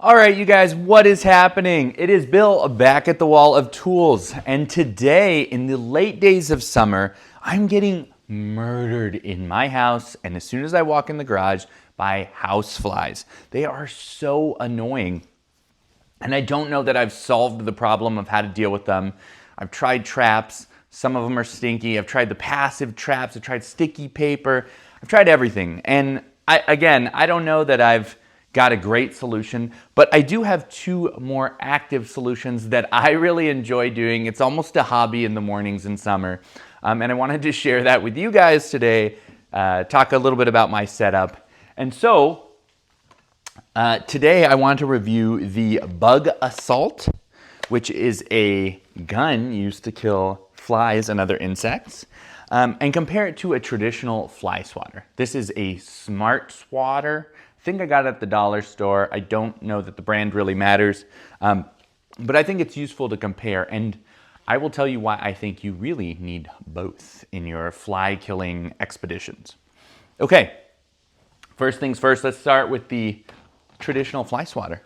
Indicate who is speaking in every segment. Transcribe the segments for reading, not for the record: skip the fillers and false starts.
Speaker 1: All right, you guys, what is happening? It is Bill back at the wall of tools. And today, in the late days of summer, I'm getting murdered in my house. And as soon as I walk in the garage, by house flies. They are so annoying. And I don't know that I've solved the problem of how to deal with them. I've tried traps. Some of them are stinky. I've tried the passive traps. I've tried sticky paper. I've tried everything. And I don't know that I've got a great solution, but I do have two more active solutions that I really enjoy doing. It's almost a hobby in the mornings in summer. And I wanted to share that with you guys today, talk a little bit about my setup. And so today I want to review the Bug Assault, which is a gun used to kill flies and other insects, and compare it to a traditional fly swatter. This is a smart swatter. I think I got it at the dollar store. I don't know that the brand really matters, but I think it's useful to compare. And I will tell you why I think you really need both in your fly killing expeditions. Okay, first things first, let's start with the traditional fly swatter.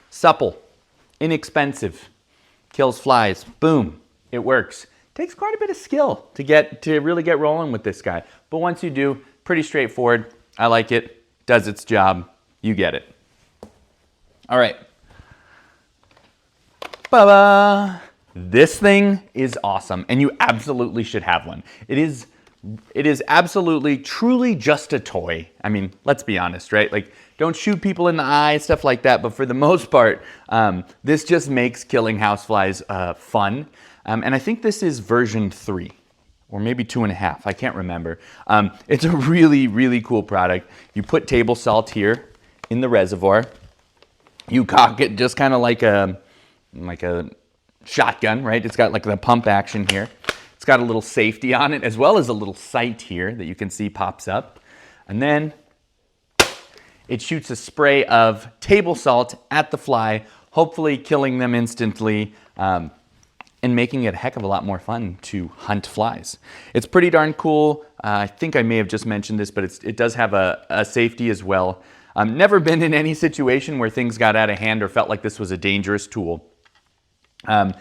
Speaker 1: Supple, inexpensive, kills flies, boom, it works. Takes quite a bit of skill to really get rolling with this guy. But once you do, pretty straightforward. I like it. Does its job, you get it. All right. Ba-ba! This thing is awesome, and you absolutely should have one. It is absolutely, truly just a toy. I mean, let's be honest, right? Like, don't shoot people in the eye, stuff like that, but for the most part, this just makes killing houseflies fun. And I think this is version 3. Or maybe 2.5, I can't remember. It's a really, really cool product. You put table salt here in the reservoir. You cock it just kind of like a shotgun, right? It's got like the pump action here. It's got a little safety on it, as well as a little sight here that you can see pops up. And then it shoots a spray of table salt at the fly, hopefully killing them instantly, and making it a heck of a lot more fun to hunt flies. It's pretty darn cool. I think I may have just mentioned this, but it does have a safety as well. Never been in any situation where things got out of hand or felt like this was a dangerous tool. I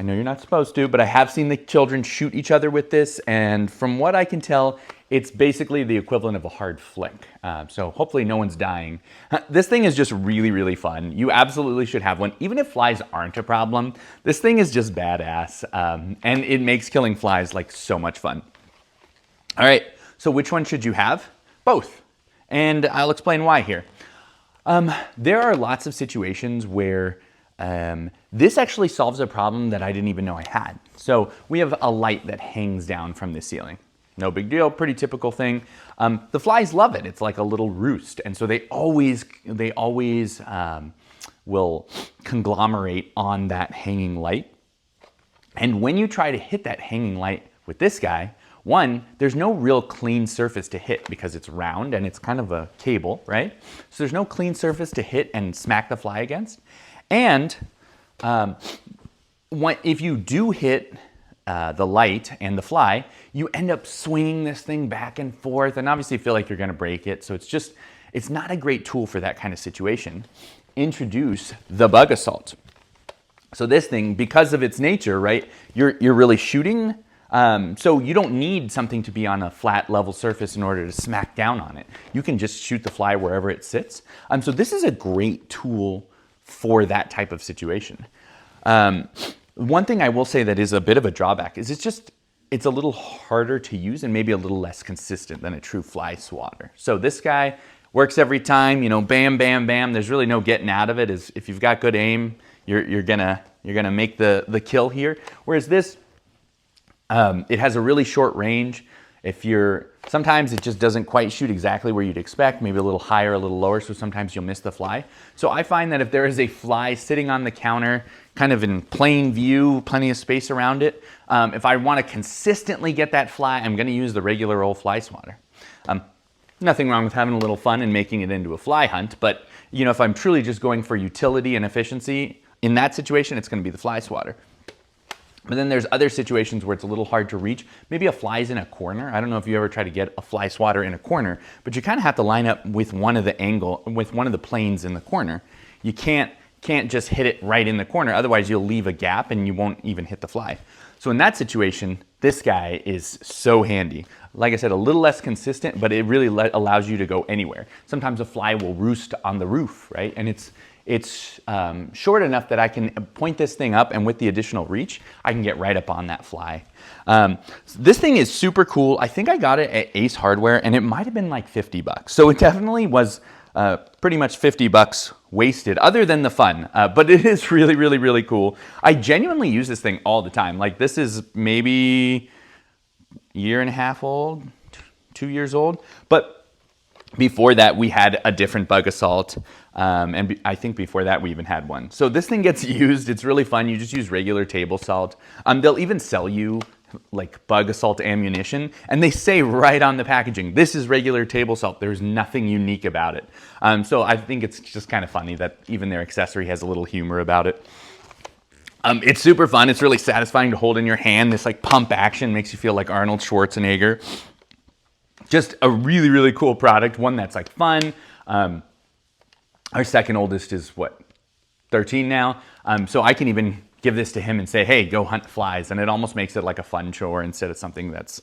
Speaker 1: know you're not supposed to, but I have seen the children shoot each other with this, and from what I can tell, it's basically the equivalent of a hard flick. So hopefully no one's dying. This thing is just really, really fun. You absolutely should have one. Even if flies aren't a problem, this thing is just badass. And it makes killing flies like so much fun. All right, so which one should you have? Both. And I'll explain why here. There are lots of situations where this actually solves a problem that I didn't even know I had. So we have a light that hangs down from the ceiling. No big deal, pretty typical thing. The flies love it. It's like a little roost. And so they always will conglomerate on that hanging light. And when you try to hit that hanging light with this guy, one, there's no real clean surface to hit because it's round and it's kind of a cable, right? So there's no clean surface to hit and smack the fly against. And if you do hit the light and the fly, you end up swinging this thing back and forth and obviously feel like you're going to break it. So it's not a great tool for that kind of situation. Introduce the Bug Assault. So this thing, because of its nature, right, you're really shooting. So you don't need something to be on a flat level surface in order to smack down on it. You can just shoot the fly wherever it sits. So this is a great tool for that type of situation. One thing I will say that is a bit of a drawback is it's a little harder to use and maybe a little less consistent than a true fly swatter. So this guy works every time, bam, bam, bam. There's really no getting out of it. If you've got good aim, you're gonna make the kill here. Whereas this, it has a really short range. Sometimes it just doesn't quite shoot exactly where you'd expect, maybe a little higher, a little lower, so sometimes you'll miss the fly. So I find that if there is a fly sitting on the counter, kind of in plain view, plenty of space around it, if I want to consistently get that fly, I'm going to use the regular old fly swatter. Nothing wrong with having a little fun and making it into a fly hunt, but if I'm truly just going for utility and efficiency, in that situation, it's going to be the fly swatter. But then there's other situations where it's a little hard to reach. Maybe a fly's in a corner. I don't know if you ever try to get a fly swatter in a corner, but you kind of have to line up with one of the planes in the corner. You can't just hit it right in the corner. Otherwise you'll leave a gap and you won't even hit the fly. So in that situation, this guy is so handy. Like I said, a little less consistent, but it really allows you to go anywhere. Sometimes a fly will roost on the roof, right? And it's short enough that I can point this thing up, and with the additional reach, I can get right up on that fly. This thing is super cool. I think I got it at Ace Hardware, and it might have been like 50 bucks. So it definitely was pretty much 50 bucks wasted, other than the fun. But it is really, really, really cool. I genuinely use this thing all the time. Like, this is maybe a year and a half old, 2 years old. But before that, we had a different bug assault. And I think before that, we even had one. So this thing gets used. It's really fun. You just use regular table salt. They'll even sell you like bug assault ammunition, and they say right on the packaging, this is regular table salt. There's nothing unique about it. So I think it's just kind of funny that even their accessory has a little humor about it. It's super fun. It's really satisfying to hold in your hand. This like pump action makes you feel like Arnold Schwarzenegger. Just a really, really cool product. One that's like fun. Our second oldest is what, 13 now. So I can even give this to him and say, hey, go hunt flies. And it almost makes it like a fun chore instead of something that's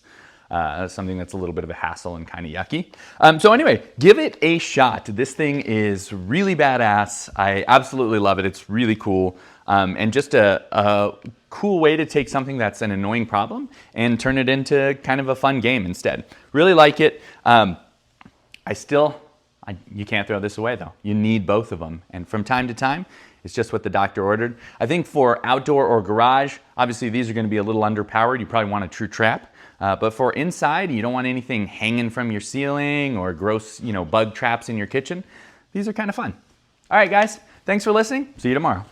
Speaker 1: a little bit of a hassle and kind of yucky. So anyway, give it a shot. This thing is really badass. I absolutely love it. It's really cool. And just a cool way to take something that's an annoying problem and turn it into kind of a fun game instead. Really like it. You can't throw this away though. You need both of them. And from time to time, it's just what the doctor ordered. I think for outdoor or garage, obviously these are going to be a little underpowered. You probably want a true trap. But for inside, you don't want anything hanging from your ceiling or gross, bug traps in your kitchen. These are kind of fun. All right, guys, thanks for listening. See you tomorrow.